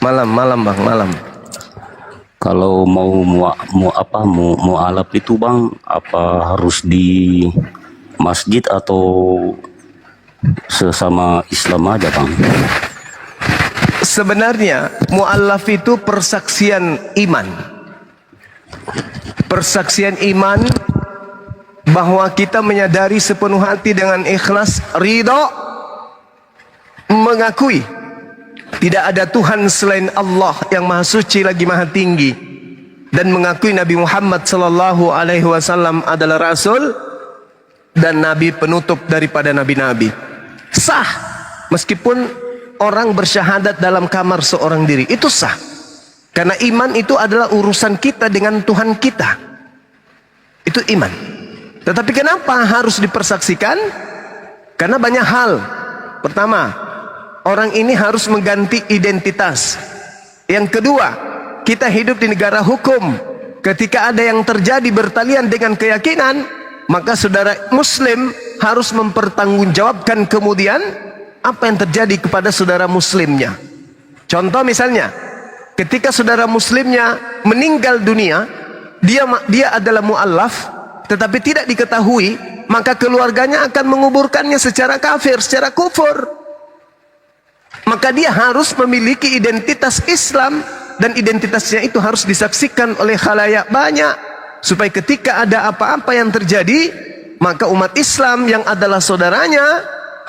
Malam bang, malam. Kalau mau alap itu bang, apa harus di masjid atau sesama Islam aja bang? Sebenarnya mu'allaf itu persaksian iman. Persaksian iman bahwa kita menyadari sepenuh hati dengan ikhlas, ridho, mengakui tidak ada Tuhan selain Allah yang maha suci lagi maha tinggi, dan mengakui Nabi Muhammad sallallahu alaihi wasallam adalah rasul dan nabi penutup daripada nabi-nabi. Sah meskipun orang bersyahadat dalam kamar seorang diri, itu sah. Karena iman itu adalah urusan kita dengan Tuhan kita. Itu iman. Tetapi kenapa harus dipersaksikan? Karena banyak hal. Pertama, orang ini harus mengganti identitas. Yang kedua, kita hidup di negara hukum. Ketika ada yang terjadi bertalian dengan keyakinan, maka saudara muslim harus mempertanggungjawabkan kemudian apa yang terjadi kepada saudara muslimnya. Contoh misalnya, ketika saudara muslimnya meninggal dunia, dia adalah mu'allaf, tetapi tidak diketahui, maka keluarganya akan menguburkannya secara kafir, secara kufur. Maka dia harus memiliki identitas Islam, dan identitasnya itu harus disaksikan oleh khalayak banyak, supaya ketika ada apa-apa yang terjadi, maka umat Islam yang adalah saudaranya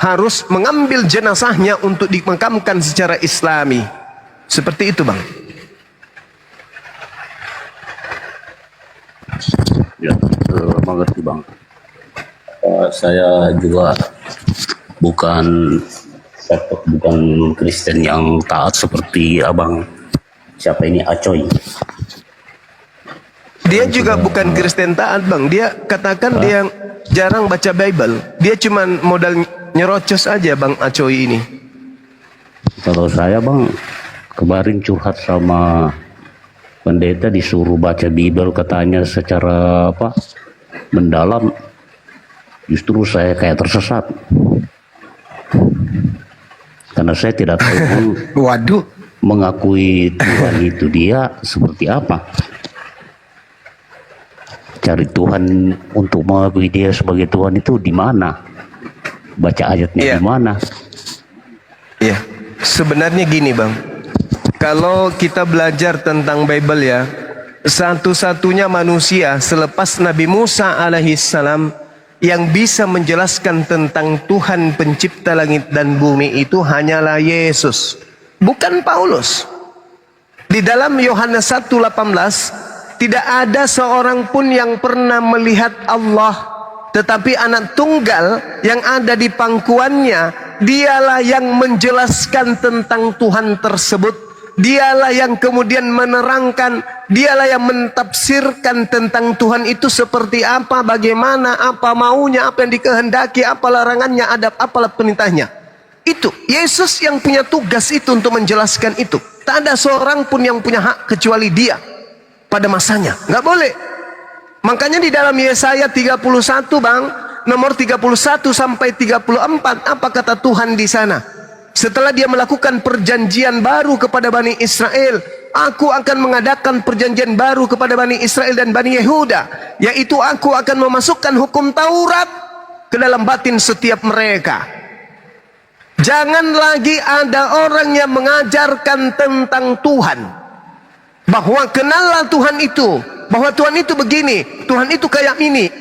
harus mengambil jenazahnya untuk dimakamkan secara Islami. Seperti itu bang. Ya, mengerti bang. Saya juga bukan Kristen yang taat seperti abang. Siapa ini, Acoy? Dia juga bukan Kristen taat bang. Dia katakan dia jarang baca Bible. Dia cuman modal nyerocos aja bang Acoy ini. Kalau saya bang, kemarin curhat sama pendeta, disuruh baca Bible katanya secara mendalam. Justru saya kayak tersesat. Karena saya tidak tahu Waduh, mengakui Tuhan itu dia seperti apa. Cari Tuhan untuk mengakui dia sebagai Tuhan itu di mana? Baca ayatnya di mana? Iya, sebenarnya gini bang. Kalau kita belajar tentang Bible ya, satu-satunya manusia selepas Nabi Musa alaihissalam yang bisa menjelaskan tentang Tuhan pencipta langit dan bumi itu hanyalah Yesus, bukan Paulus. Di dalam Yohanes 1:18, tidak ada seorang pun yang pernah melihat Allah, tetapi anak tunggal yang ada di pangkuannya, dialah yang menjelaskan tentang Tuhan tersebut. Dialah yang kemudian menerangkan, dialah yang mentafsirkan tentang Tuhan itu seperti apa, bagaimana, apa maunya, apa yang dikehendaki, apa larangannya, adab, apa perintahnya. Itu Yesus yang punya tugas itu untuk menjelaskan itu. Tak ada seorang pun yang punya hak kecuali dia pada masanya. Nggak boleh. Makanya di dalam Yesaya 31 bang, nomor 31 sampai 34, apa kata Tuhan di sana? Setelah dia melakukan perjanjian baru kepada Bani Israel, aku akan mengadakan perjanjian baru kepada Bani Israel dan Bani Yehuda, yaitu aku akan memasukkan hukum Taurat ke dalam batin setiap mereka. Jangan lagi ada orang yang mengajarkan tentang Tuhan, bahwa kenallah Tuhan itu, bahwa Tuhan itu begini, Tuhan itu kayak ini,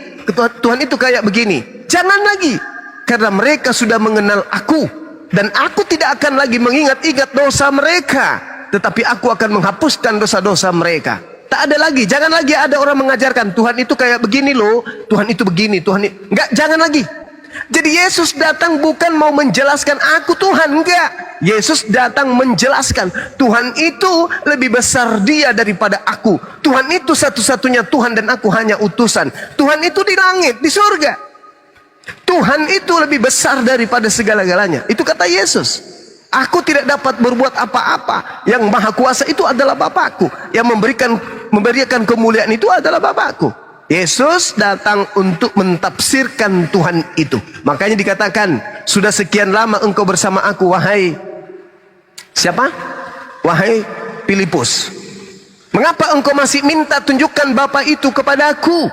Tuhan itu kayak begini. Jangan lagi, karena mereka sudah mengenal aku. Dan aku tidak akan lagi mengingat-ingat dosa mereka, tetapi aku akan menghapuskan dosa-dosa mereka. Tak ada lagi, jangan lagi ada orang mengajarkan Tuhan itu kayak begini loh, Tuhan itu begini, Tuhan itu enggak, jangan lagi. Jadi Yesus datang bukan mau menjelaskan aku Tuhan, enggak. Yesus datang menjelaskan Tuhan itu lebih besar dia daripada aku. Tuhan itu satu-satunya Tuhan dan aku hanya utusan. Tuhan itu di langit, di surga. Tuhan itu lebih besar daripada segala-galanya. Itu kata Yesus. Aku tidak dapat berbuat apa-apa. Yang maha kuasa itu adalah Bapakku. Yang memberikan kemuliaan itu adalah Bapakku. Yesus datang untuk mentafsirkan Tuhan itu. Makanya dikatakan, sudah sekian lama engkau bersama aku, wahai siapa? Wahai Filipus, mengapa engkau masih minta tunjukkan Bapa itu kepadaku?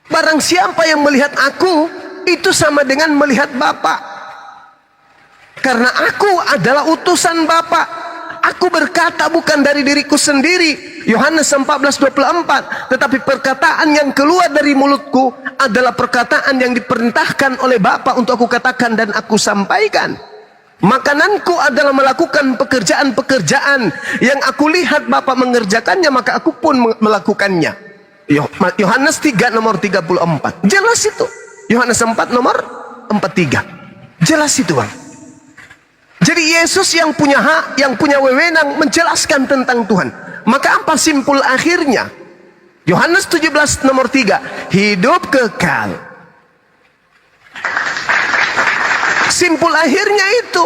Barang siapa yang melihat aku, itu sama dengan melihat Bapa. Karena aku adalah utusan Bapa. Aku berkata bukan dari diriku sendiri, Yohanes 14:24, tetapi perkataan yang keluar dari mulutku adalah perkataan yang diperintahkan oleh Bapa untuk aku katakan dan aku sampaikan. Makananku adalah melakukan pekerjaan-pekerjaan yang aku lihat Bapa mengerjakannya, maka aku pun melakukannya. Yohanes 3 nomor 34. Jelas itu. Yohanes 4 nomor 43. Jelas itu, Bang. Jadi Yesus yang punya hak, yang punya wewenang menjelaskan tentang Tuhan. Maka apa simpul akhirnya? Yohanes 17 nomor 3, hidup kekal. Simpul akhirnya itu,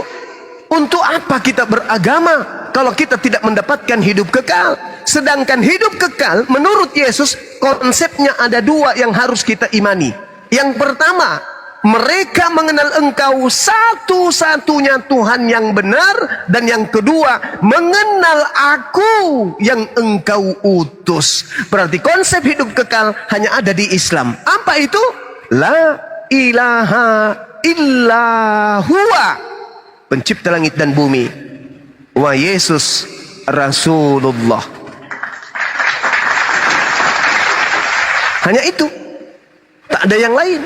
untuk apa kita beragama kalau kita tidak mendapatkan hidup kekal? Sedangkan hidup kekal menurut Yesus konsepnya ada dua yang harus kita imani. Yang pertama, mereka mengenal engkau satu-satunya Tuhan yang benar. Dan yang kedua, mengenal aku yang engkau utus. Berarti konsep hidup kekal hanya ada di Islam. Apa itu? La ilaha illa huwa, pencipta langit dan bumi, wa Yesus Rasulullah. Hanya itu, tak ada yang lain.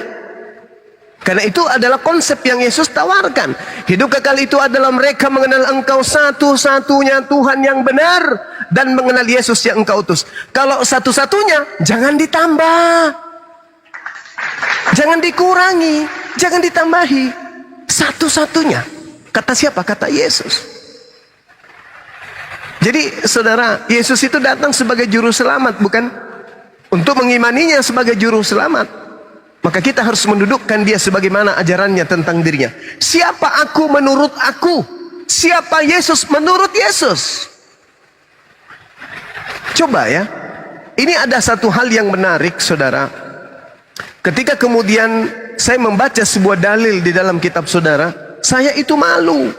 Karena itu adalah konsep yang Yesus tawarkan. Hidup kekal itu adalah mereka mengenal engkau satu-satunya Tuhan yang benar dan mengenal Yesus yang engkau utus. Kalau satu-satunya, jangan ditambah, jangan dikurangi, jangan ditambahi. Satu-satunya. Kata siapa? Kata Yesus. Jadi saudara, Yesus itu datang sebagai juru selamat, bukan untuk mengimaninya sebagai juru selamat. Maka kita harus mendudukkan dia sebagaimana ajarannya tentang dirinya. Siapa aku menurut aku? Siapa Yesus menurut Yesus? Coba ya. Ini ada satu hal yang menarik, saudara. Ketika kemudian saya membaca sebuah dalil di dalam kitab saudara, saya itu malu.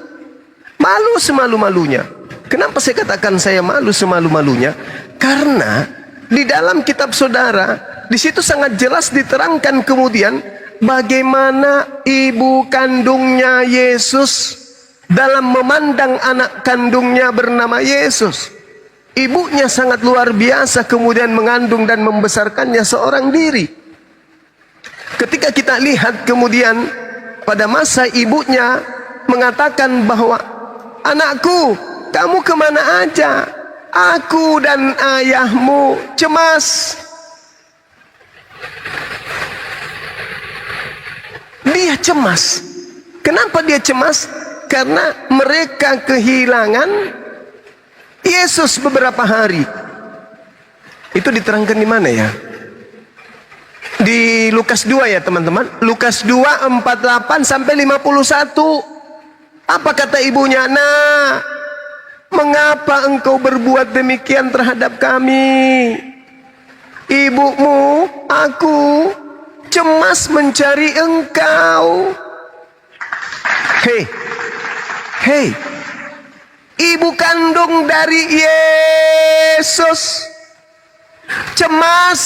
Malu semalu-malunya. Kenapa saya katakan saya malu semalu-malunya? Karena di dalam kitab saudara, di situ sangat jelas diterangkan kemudian bagaimana ibu kandungnya Yesus dalam memandang anak kandungnya bernama Yesus. Ibunya sangat luar biasa kemudian mengandung dan membesarkannya seorang diri. Ketika kita lihat kemudian pada masa ibunya mengatakan bahwa, anakku, kamu kemana aja? Aku dan ayahmu cemas. Dia cemas. Kenapa dia cemas? Karena mereka kehilangan Yesus beberapa hari. Itu diterangkan di mana ya? Di Lukas 2 ya teman-teman. Lukas 2 48 sampai 51. Apa kata ibunya? Nah, mengapa engkau berbuat demikian terhadap kami? Ibumu, aku cemas mencari engkau. Hei, ibu kandung dari Yesus cemas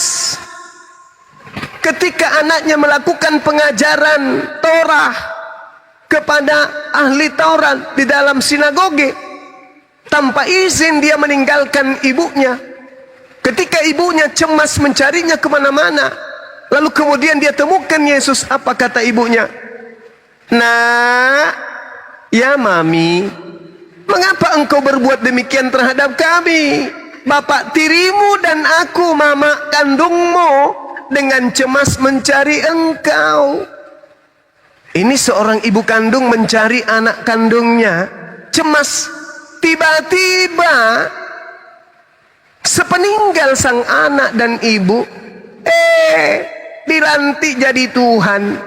ketika anaknya melakukan pengajaran Torah kepada ahli Taurat di dalam sinagoge. Tanpa izin dia meninggalkan ibunya. Ketika ibunya cemas mencarinya kemana-mana, lalu kemudian dia temukan Yesus. Apa kata ibunya? Nah, ya mami, mengapa engkau berbuat demikian terhadap kami? Bapak tirimu dan aku, mama kandungmu, dengan cemas mencari engkau. Ini seorang ibu kandung mencari anak kandungnya, cemas. Tiba-tiba sepeninggal sang anak dan ibu, dilantik jadi Tuhan.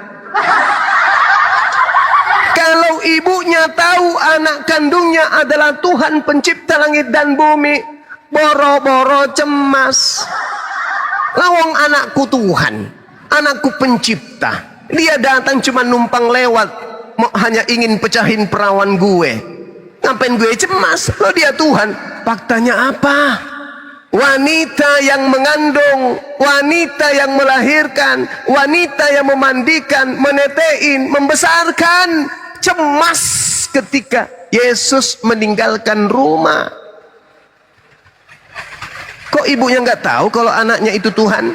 Kalau ibunya tahu anak kandungnya adalah Tuhan pencipta langit dan bumi, boro-boro cemas. Lawang anakku Tuhan, anakku pencipta. Dia datang cuma numpang lewat, hanya ingin pecahin perawan gue. Ngapain gue cemas? Lo dia Tuhan. Faktanya apa? Wanita yang mengandung, wanita yang melahirkan, wanita yang memandikan, menetein, membesarkan, cemas ketika Yesus meninggalkan rumah. Kok ibunya nggak tahu kalau anaknya itu Tuhan?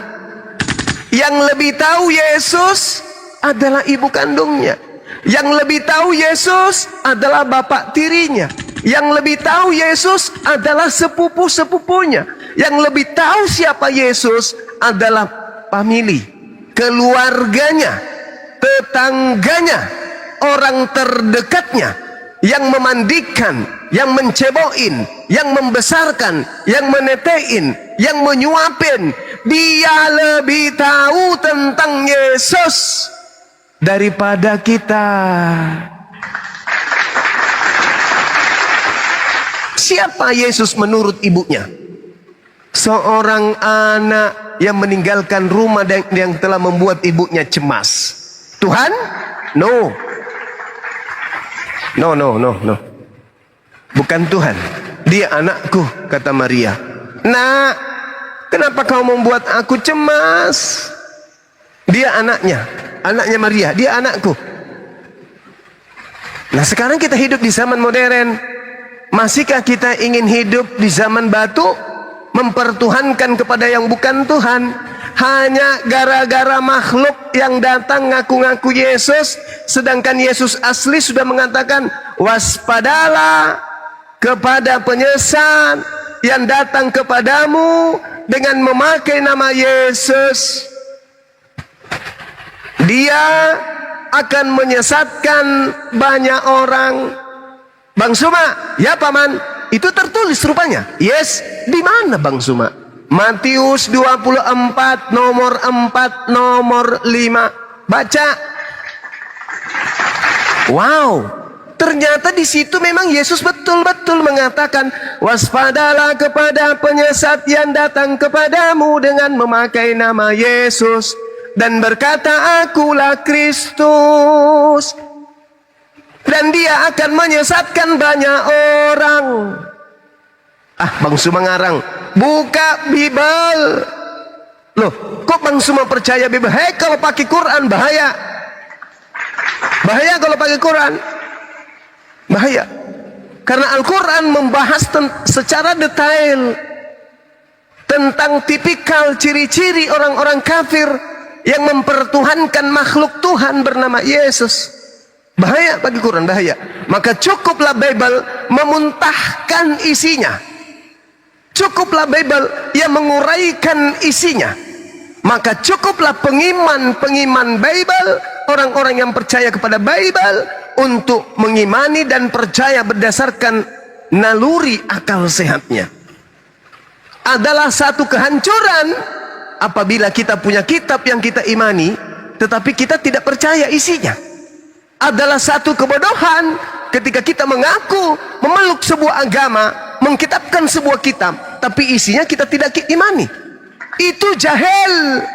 Yang lebih tahu Yesus adalah ibu kandungnya. Yang lebih tahu Yesus adalah bapak tirinya. Yang lebih tahu Yesus adalah sepupu-sepupunya. Yang lebih tahu siapa Yesus adalah famili, keluarganya, tetangganya, orang terdekatnya, yang memandikan, yang menceboin, yang membesarkan, yang menetein, yang menyuapin. Dia lebih tahu tentang Yesus daripada kita. Siapa Yesus menurut ibunya? Seorang anak yang meninggalkan rumah dan yang telah membuat ibunya cemas. Tuhan? No. No. Bukan Tuhan. Dia anakku, kata Maria. Nak, kenapa kau membuat aku cemas? Dia anaknya Maria, dia anakku. Nah, sekarang kita hidup di zaman modern. Masihkah kita ingin hidup di zaman batu? Mempertuhankan kepada yang bukan Tuhan hanya gara-gara makhluk yang datang ngaku-ngaku Yesus, sedangkan Yesus asli sudah mengatakan, waspadalah kepada penyesat yang datang kepadamu dengan memakai nama Yesus. Dia akan menyesatkan banyak orang. Bang Suma, ya paman, itu tertulis rupanya. Yes, di mana Bang Suma? Matius 24 nomor 4 nomor 5. Baca. Wow, ternyata di situ memang Yesus betul-betul mengatakan, waspadalah kepada penyesat yang datang kepadamu dengan memakai nama Yesus dan berkata, akulah Kristus. Dan dia akan menyesatkan banyak orang. Bang Suma ngarang. Buka Bible. Loh, kok Bang Suma percaya Bible? Hei, kalau pakai Quran bahaya. Bahaya kalau pakai Quran. Bahaya. Karena Al-Quran membahas secara detail tentang tipikal ciri-ciri orang-orang kafir yang mempertuhankan makhluk Tuhan bernama Yesus. Bahaya bagi Quran, bahaya. Maka cukuplah Bible memuntahkan isinya. Cukuplah Bible yang menguraikan isinya. Maka cukuplah pengiman Bible, orang-orang yang percaya kepada Bible, untuk mengimani dan percaya berdasarkan naluri akal sehatnya. Adalah satu kehancuran apabila kita punya kitab yang kita imani, tetapi kita tidak percaya isinya. Adalah satu kebodohan ketika kita mengaku memeluk sebuah agama, mengkitabkan sebuah kitab, tapi isinya kita tidak imani. Itu jahil.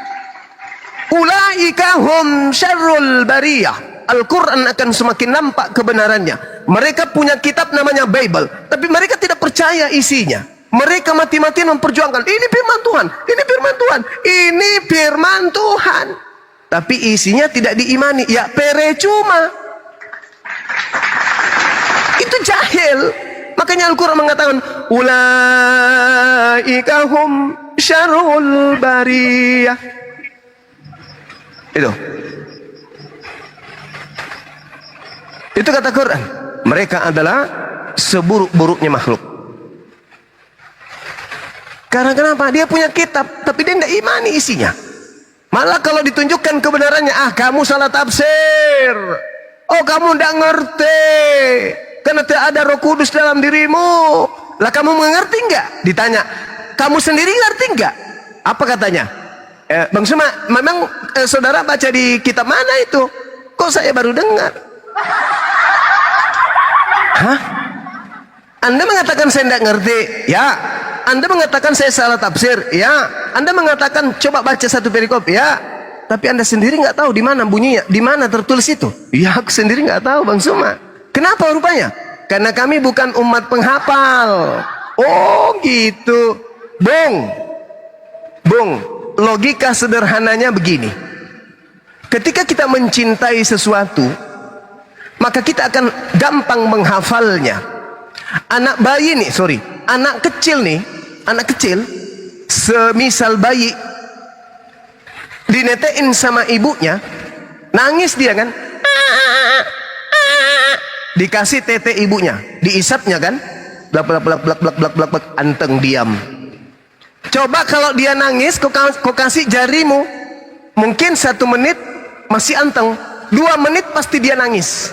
Ulaika hum syarrul bariyah. Al-Quran akan semakin nampak kebenarannya. Mereka punya kitab namanya Bible, tapi mereka tidak percaya isinya. Mereka mati-matian memperjuangkan, ini firman Tuhan, ini firman Tuhan, ini firman Tuhan, tapi isinya tidak diimani. Ya percuma. Itu jahil. Makanya Al-Quran mengatakan, ulaika hum syarrul bariyah. Itu kata Quran. Mereka adalah seburuk-buruknya makhluk. Karena kenapa? Dia punya kitab, tapi dia tidak imani isinya. Malah kalau ditunjukkan kebenarannya, kamu salah tafsir. Oh, kamu tidak ngerti. Karena tidak ada Roh Kudus dalam dirimu. Lah kamu mengerti enggak? Ditanya, kamu sendiri ngerti enggak? Apa katanya? Bang Suma, memang saudara baca di kitab mana itu? Kok saya baru dengar? Hah? Anda mengatakan saya tidak ngerti? Ya. Anda mengatakan saya salah tafsir? Ya. Anda mengatakan coba baca satu perikop? Ya. Tapi Anda sendiri nggak tahu di mana bunyinya, di mana tertulis itu? Ya, aku sendiri nggak tahu, Bang Suma. Kenapa rupanya? Karena kami bukan umat penghafal. Oh gitu. Bung, logika sederhananya begini. Ketika kita mencintai sesuatu, maka kita akan gampang menghafalnya. Anak kecil, semisal bayi, dinetein sama ibunya, nangis dia kan, dikasih tete ibunya, diisapnya kan, blak blak blak blak blak blak blak blak, anteng diam. Coba kalau dia nangis, kau kasih jarimu, mungkin 1 menit masih anteng, 2 menit pasti dia nangis.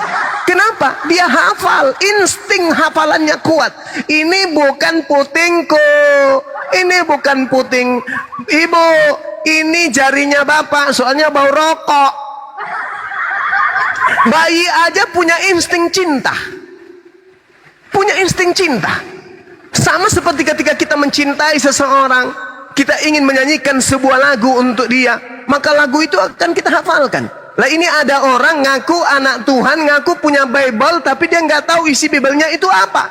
Kenapa? Dia hafal, insting hafalannya kuat. Ini bukan putingku, ini bukan puting ibu, ini jarinya bapak, soalnya bau rokok. Bayi aja punya insting cinta. Punya insting cinta. Sama seperti ketika kita mencintai seseorang, kita ingin menyanyikan sebuah lagu untuk dia, maka lagu itu akan kita hafalkan. Lah ini ada orang ngaku anak Tuhan, ngaku punya Bible, tapi dia nggak tahu isi Bible-nya itu apa.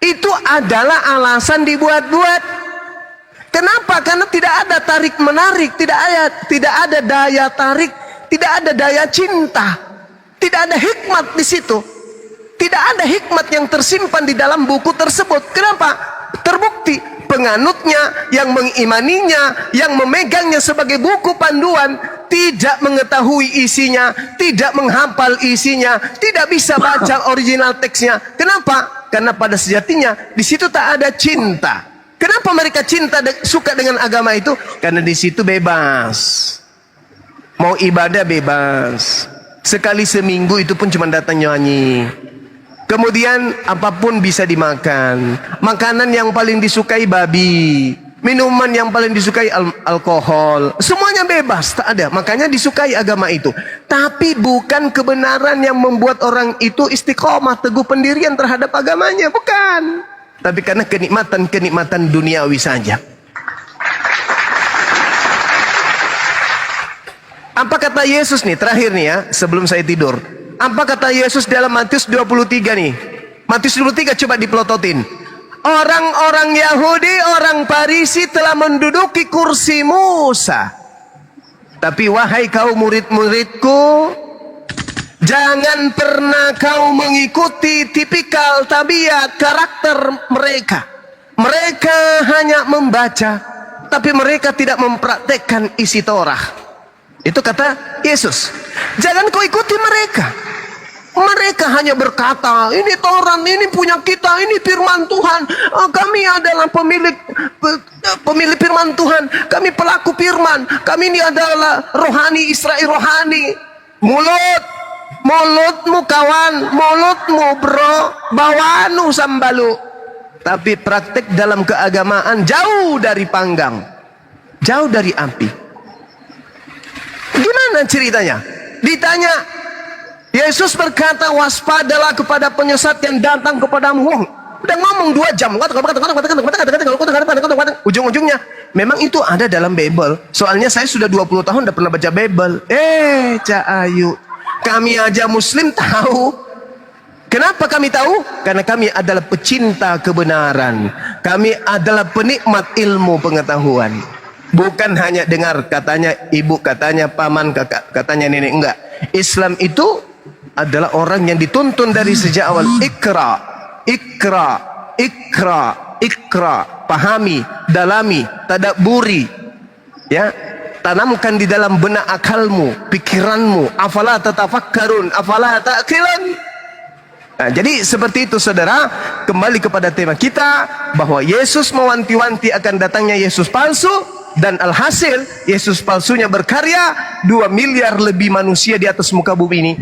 Itu adalah alasan dibuat-buat. Kenapa? Karena tidak ada tarik menarik, tidak ada daya tarik, tidak ada daya cinta, tidak ada hikmat di situ, tidak ada hikmat yang tersimpan di dalam buku tersebut. Kenapa? Terbukti penganutnya, yang mengimaninya, yang memegangnya sebagai buku panduan, tidak mengetahui isinya, tidak menghafal isinya, tidak bisa baca original teksnya. Kenapa? Karena pada sejatinya di situ tak ada cinta. Kenapa mereka suka dengan agama itu? Karena di situ bebas, mau ibadah bebas, sekali seminggu itu pun cuma datang nyanyi. Kemudian apapun bisa dimakan. Makanan yang paling disukai babi, minuman yang paling disukai alkohol, semuanya bebas, tak ada. Makanya disukai agama itu. Tapi bukan kebenaran yang membuat orang itu istiqomah, teguh pendirian terhadap agamanya, bukan. Tapi karena kenikmatan duniawi saja. Apa kata Yesus nih, terakhir nih ya, sebelum saya tidur. Apa kata Yesus dalam Matius 23 nih? Matius 23 coba dipelototin. Orang-orang Yahudi, orang Farisi telah menduduki kursi Musa. Tapi wahai kaum murid-muridku, jangan pernah kau mengikuti tipikal tabiat karakter mereka. Mereka hanya membaca, tapi mereka tidak mempraktekkan isi Torah. Itu kata Yesus. Jangan kau ikuti mereka. Mereka hanya berkata, ini Taurat, ini punya kita, ini firman Tuhan. Kami adalah pemilik firman Tuhan. Kami pelaku firman. Kami ini adalah rohani, Israel rohani. Mulutmu kawan, mulutmu bro, bawanu sambalu. Tapi praktek dalam keagamaan jauh dari panggang, jauh dari api. Gimana ceritanya? Ditanya, Yesus berkata, waspadalah kepada penyesat yang datang kepadamu. Udah ngomong 2 jam. Ujung-ujungnya, memang itu ada dalam Bible. Soalnya saya sudah 20 tahun udah pernah baca Bible. Cak Ayu, kami aja Muslim tahu. Kenapa kami tahu? Karena kami adalah pecinta kebenaran. Kami adalah penikmat ilmu pengetahuan. Bukan hanya dengar katanya ibu, katanya paman, katanya nenek. Enggak. Islam itu adalah orang yang dituntun dari sejak awal. Ikra, ikra, ikra, ikra. Pahami, dalami, tadabburi. Ya, tanamkan di dalam benak akalmu, pikiranmu. Afala tatafakkarun, afala ta'qilun. Nah, jadi seperti itu saudara. Kembali kepada tema kita, bahwa Yesus mewanti-wanti akan datangnya Yesus palsu. Dan alhasil Yesus palsunya berkarya, 2 miliar lebih manusia di atas muka bumi ini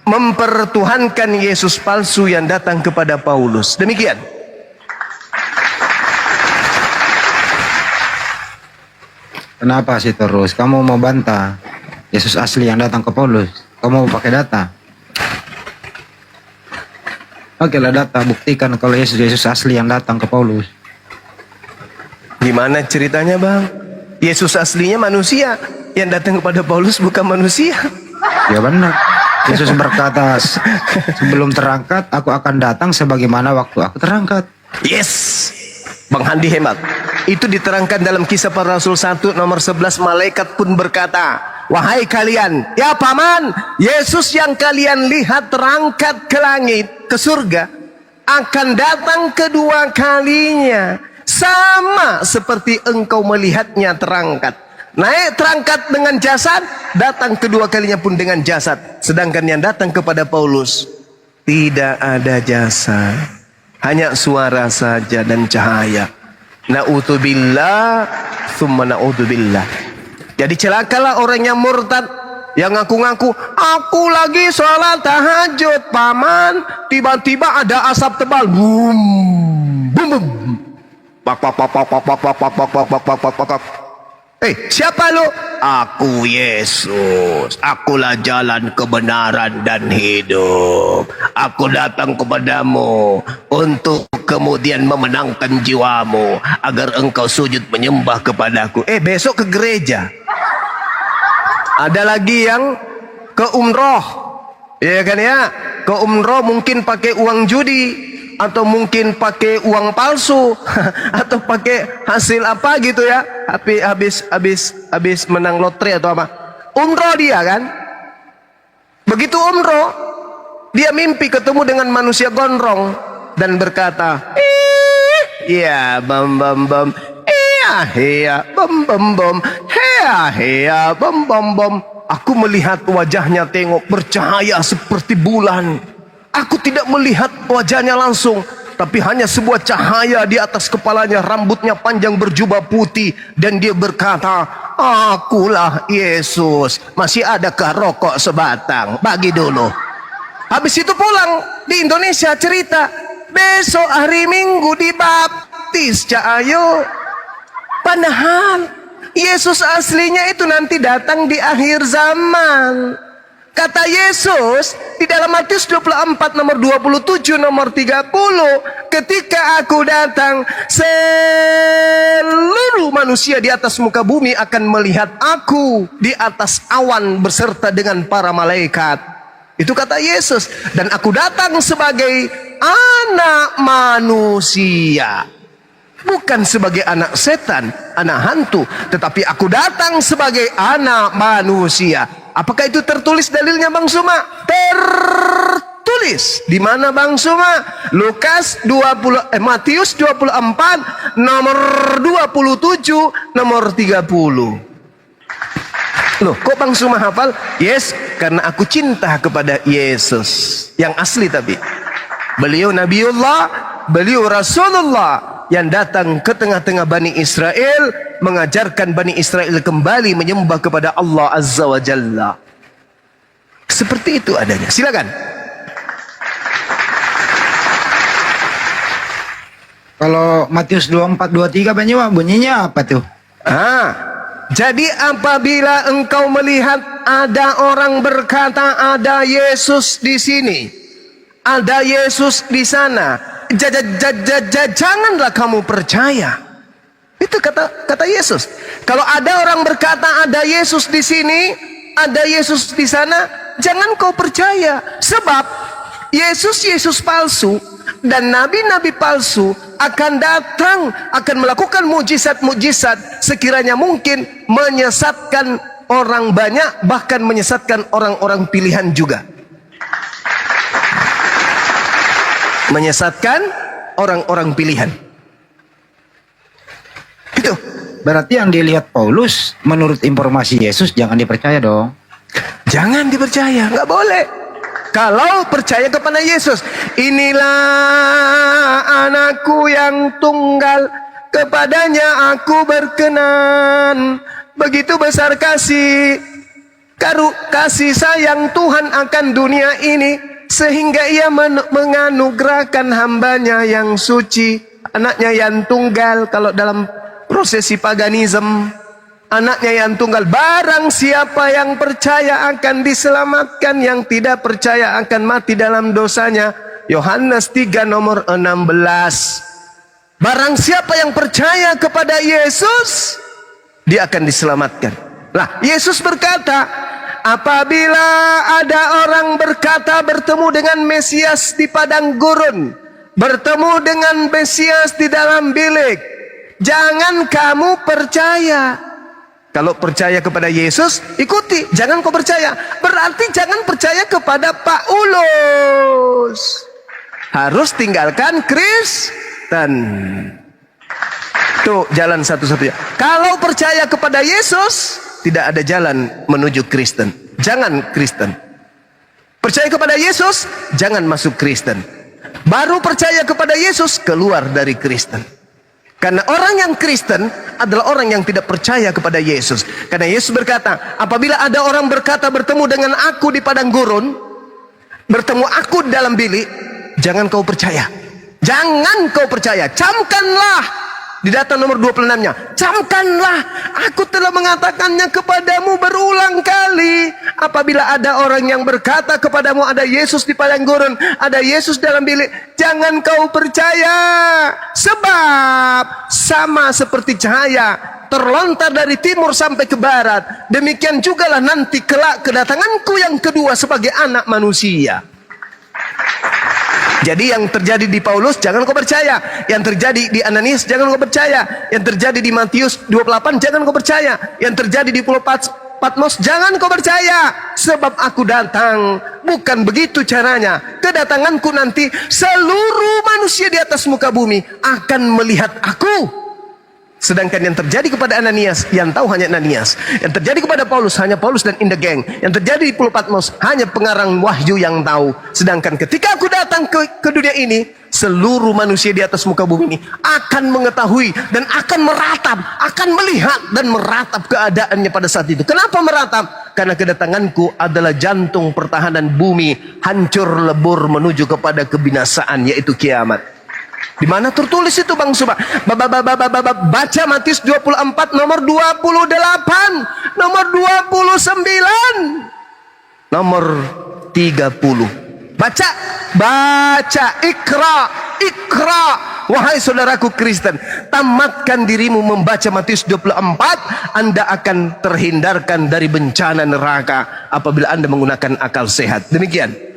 mempertuhankan Yesus palsu yang datang kepada Paulus. Demikian. Kenapa sih terus kamu mau bantah Yesus asli yang datang ke Paulus? Kamu mau pakai data? Oke lah, data buktikan kalau Yesus asli yang datang ke Paulus. Gimana ceritanya bang? Yesus aslinya manusia, yang datang kepada Paulus bukan manusia. Ya benar. Yesus berkata, sebelum terangkat, aku akan datang sebagaimana waktu aku terangkat. Yes, Bang Handi hebat. Itu diterangkan dalam Kisah Para Rasul 1 nomor 11. Malaikat pun berkata, wahai kalian, ya paman, Yesus yang kalian lihat terangkat ke langit, ke surga, akan datang kedua kalinya, sama seperti engkau melihatnya terangkat. Naik terangkat dengan jasad, datang kedua kalinya pun dengan jasad. Sedangkan yang datang kepada Paulus tidak ada jasad, hanya suara saja dan cahaya. Na'udzubillah thumma na'udzubillah. Jadi celakalah orang yang murtad, yang ngaku-ngaku aku lagi sholat tahajud paman, tiba-tiba ada asap tebal, boom boom boom, pak pak pak pak pak pak pak pak pak pak pak pak pak. Siapa lu? Aku Yesus. Akulah jalan kebenaran dan hidup. Aku datang kepadamu untuk kemudian memenangkan jiwamu agar engkau sujud menyembah kepadaku. Besok ke gereja. Ada lagi yang ke umroh, ya kan ya? Ke umroh mungkin pakai uang judi, atau mungkin pakai uang palsu, atau pakai hasil apa gitu ya, habis menang lotre atau apa. Umroh dia kan, begitu umroh dia mimpi ketemu dengan manusia gondrong dan berkata, iya bam bam bam, iya bam bam bam, iya bam bam bam. Aku melihat wajahnya, tengok bercahaya seperti bulan. Aku tidak melihat wajahnya langsung, tapi hanya sebuah cahaya di atas kepalanya, rambutnya panjang berjubah putih, dan dia berkata, akulah Yesus. Masih adakah rokok sebatang? Bagi dulu. Habis itu pulang di Indonesia cerita, besok hari Minggu dibaptis, Ayo. Padahal Yesus aslinya itu nanti datang di akhir zaman. Kata Yesus di dalam Matius 24 nomor 27 nomor 30, ketika aku datang, seluruh manusia di atas muka bumi akan melihat aku di atas awan beserta dengan para malaikat. Itu kata Yesus. Dan aku datang sebagai anak manusia, bukan sebagai anak setan, anak hantu, tetapi aku datang sebagai anak manusia. Apakah itu tertulis dalilnya Bang Suma? Tertulis. Di mana Bang Suma? Matius 24 nomor 27 nomor 30. Loh, kok Bang Suma hafal? Yes, karena aku cinta kepada Yesus yang asli. Tapi beliau Nabiullah, beliau Rasulullah yang datang ke tengah-tengah Bani Israel, mengajarkan Bani Israel kembali menyembah kepada Allah Azza wa Jalla. Seperti itu adanya. Silakan. Kalau Matius 24-23 bunyinya apa tuh? Jadi apabila engkau melihat ada orang berkata ada Yesus di sini, ada Yesus di sana, janganlah kamu percaya. Itu kata Yesus. Kalau ada orang berkata ada Yesus di sini, ada Yesus di sana, jangan kau percaya. Sebab Yesus palsu dan nabi-nabi palsu akan datang, akan melakukan mujizat-mujizat sekiranya mungkin menyesatkan orang banyak, bahkan menyesatkan orang-orang pilihan juga. Menyesatkan orang-orang pilihan. Itu. Berarti yang dilihat Paulus menurut informasi Yesus jangan dipercaya dong. Jangan dipercaya, nggak boleh. Kalau percaya kepada Yesus, inilah anakku yang tunggal, kepadanya aku berkenan. Begitu besar kasih sayang Tuhan akan dunia ini, sehingga ia menganugerahkan hambanya yang suci, anaknya yang tunggal. Kalau dalam prosesi paganisme, anaknya yang tunggal. Barang siapa yang percaya akan diselamatkan, yang tidak percaya akan mati dalam dosanya. Yohanes 3 nomor 16. Barang siapa yang percaya kepada Yesus, dia akan diselamatkan. Lah, Yesus berkata, apabila ada orang berkata bertemu dengan Mesias di padang gurun, bertemu dengan Mesias di dalam bilik, jangan kamu percaya. Kalau percaya kepada Yesus, ikuti. Jangan kau percaya. Berarti jangan percaya kepada Paulus. Harus tinggalkan Kristen. Tuh jalan satu-satunya. Kalau percaya kepada Yesus, tidak ada jalan menuju Kristen. Jangan Kristen. Percaya kepada Yesus, jangan masuk Kristen. Baru percaya kepada Yesus, keluar dari Kristen. Karena orang yang Kristen adalah orang yang tidak percaya kepada Yesus. Karena Yesus berkata, apabila ada orang berkata bertemu dengan aku di padang gurun, bertemu aku di dalam bilik, jangan kau percaya. Jangan kau percaya. Camkanlah. Di data nomor 26-nya, camkanlah, aku telah mengatakannya kepadamu berulang kali. Apabila ada orang yang berkata kepadamu ada Yesus di padang gurun, ada Yesus dalam bilik, jangan kau percaya. Sebab sama seperti cahaya terlontar dari timur sampai ke barat, demikian jugalah nanti kelak kedatanganku yang kedua sebagai anak manusia. Jadi yang terjadi di Paulus jangan kau percaya. Yang terjadi di Ananias jangan kau percaya. Yang terjadi di Matius 28 jangan kau percaya. Yang terjadi di Pulau Patmos jangan kau percaya. Sebab aku datang. Bukan begitu caranya. Kedatanganku nanti seluruh manusia di atas muka bumi akan melihat aku. Sedangkan yang terjadi kepada Ananias, yang tahu hanya Ananias. Yang terjadi kepada Paulus, hanya Paulus dan Indah Geng. Yang terjadi di Pulau Patmos, hanya pengarang wahyu yang tahu. Sedangkan ketika aku datang ke dunia ini, seluruh manusia di atas muka bumi ini akan mengetahui dan akan meratap, akan melihat dan meratap keadaannya pada saat itu. Kenapa meratap? Karena kedatanganku adalah jantung pertahanan bumi, hancur lebur menuju kepada kebinasaan, yaitu kiamat. Di mana tertulis itu Bang Suba? Baca Matius 24 nomor 28, nomor 29, nomor 30. Baca ikra. Wahai saudaraku Kristen, tamatkan dirimu membaca Matius 24, Anda akan terhindarkan dari bencana neraka apabila Anda menggunakan akal sehat. Demikian.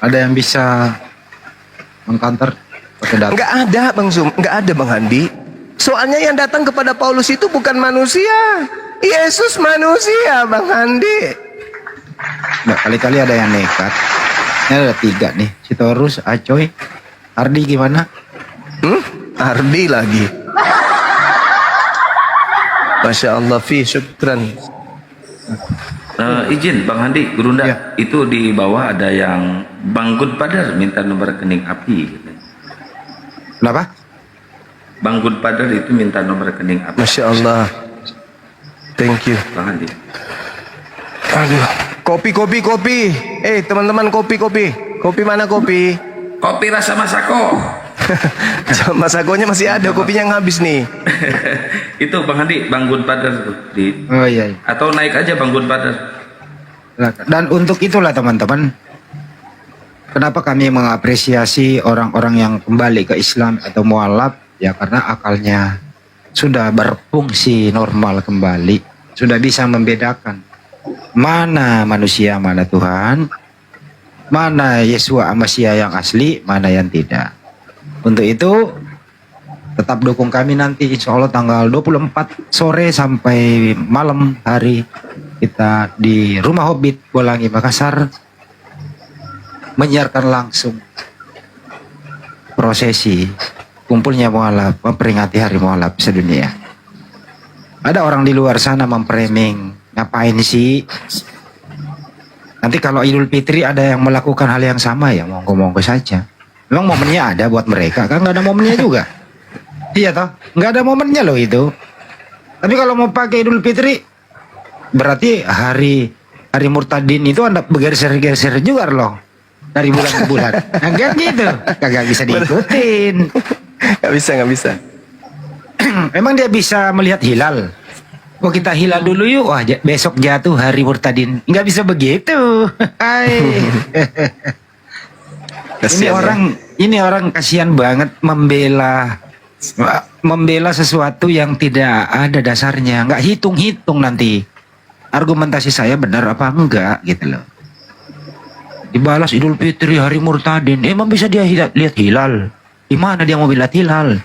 Ada yang bisa mengkanter pakai data? Enggak ada Bang Zum, enggak ada Bang Handi. Soalnya yang datang kepada Paulus itu bukan manusia. Yesus manusia Bang Handi. Nggak, kali-kali ada yang nekat. Ini ada 3 nih. Sitorus, Acoy, Ardi gimana? Ardi lagi. Masya Allah, fi syukran. Izin Bang Handi, Gurunda, Ya. itu di bawah ada yang Bang Good Padar minta nomor rekening API gitu. Kenapa? Bang Good Padar itu minta nomor rekening API. Masya Allah. Thank you. Bang Handi. Aduh. Kopi. Teman-teman kopi. Kopi mana kopi? Kopi rasa Masako. Masakonya masih ada, kopinya yang habis nih. Itu Bang Handi, Bang Good Padar tuh di. Oh iya. Atau naik aja Bang Good Padar. Dan untuk itulah teman-teman, kenapa kami mengapresiasi orang-orang yang kembali ke Islam atau mualaf, ya karena akalnya sudah berfungsi normal kembali, sudah bisa membedakan mana manusia, mana Tuhan, mana Yesua Amasya yang asli, mana yang tidak. Untuk itu tetap dukung kami nanti, insya Allah tanggal 24 sore sampai malam hari kita di Rumah Hobbit Bolangi Makassar menyiarkan langsung prosesi kumpulnya mualaf, memperingati hari mualaf sedunia. Ada orang di luar sana memframing, ngapain sih? Nanti kalau Idul Fitri ada yang melakukan hal yang sama, ya monggo-monggo saja. Memang momennya ada buat mereka, kan nggak ada momennya juga. Iya toh, nggak ada momennya loh itu. Tapi kalau mau pakai Idul Fitri, berarti hari Murtadin itu Anda bergeser-geser juga loh dari bulan ke bulan. Nah, kan gitu, kagak bisa diikutin. Nggak bisa. Memang dia bisa melihat hilal. Oh kita hilal dulu yuk, wah besok jatuh hari Murtadin. Nggak bisa begitu. Hai. Ini orang kasihan banget membela membela sesuatu yang tidak ada dasarnya, nggak hitung-hitung nanti argumentasi saya benar apa enggak gitu loh. Dibalas Idul Fitri hari murtadin, emang bisa dia lihat hilal? Di mana dia mau lihat hilal?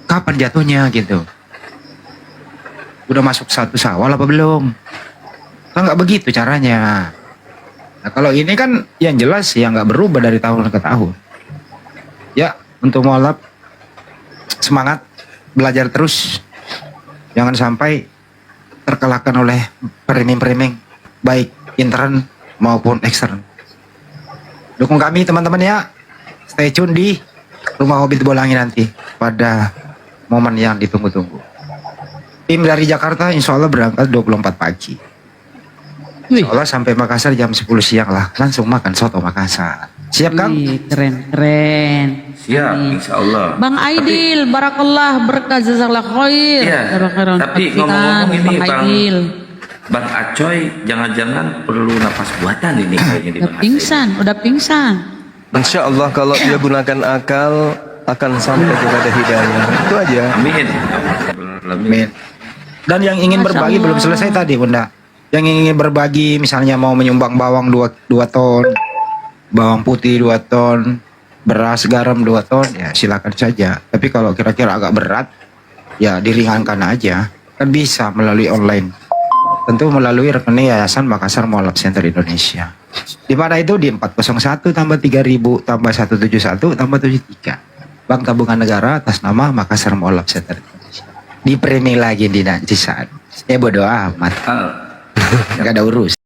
Kapan jatuhnya gitu? Udah masuk 1 Syawal apa belum? Kan nggak begitu caranya. Nah kalau ini kan yang jelas ya nggak berubah dari tahun ke tahun. Ya untuk mualaf semangat belajar terus, jangan sampai terkalahkan oleh framing-framing baik intern maupun ekstern. Dukung kami teman-teman ya, stay tune di Rumah Hobbit Bolangi nanti pada momen yang ditunggu-tunggu. Tim dari Jakarta insya Allah berangkat 24 pagi. Wih, Insya Allah sampai Makassar jam 10 siang lah, langsung makan soto Makassar. Siap Kang? wih, keren. Siap, insya Allah. Bang Aidil, barakallah, berkah jazakallah khair. Iya, Khairan tapi kasihan, ngomong-ngomong ini Bang Aidil. Bang Acoy, jangan-jangan perlu napas buatan ini kayaknya di Udah Bang Acoy. udah pingsan. Insya Allah kalau dia gunakan akal akan sampai kepada hidayah. Itu aja. Amin. Amin. Dan yang ingin Masya berbagi Allah. belum selesai tadi Bunda. Yang ingin berbagi misalnya mau menyumbang bawang 2 ton, bawang putih 2 ton, beras garam 2 ton, ya silakan saja. Tapi kalau kira-kira agak berat, ya diringankan aja. Kan bisa melalui online. Tentu melalui rekening Yayasan Makassar Mualaf Center Indonesia. Di mana itu di 401 tambah 3000 tambah 171 tambah 73. Bank Tabungan Negara atas nama Makassar Mualaf Center Indonesia. Di framing lagi di nanti saat. Bodo amat. Gak ada urus.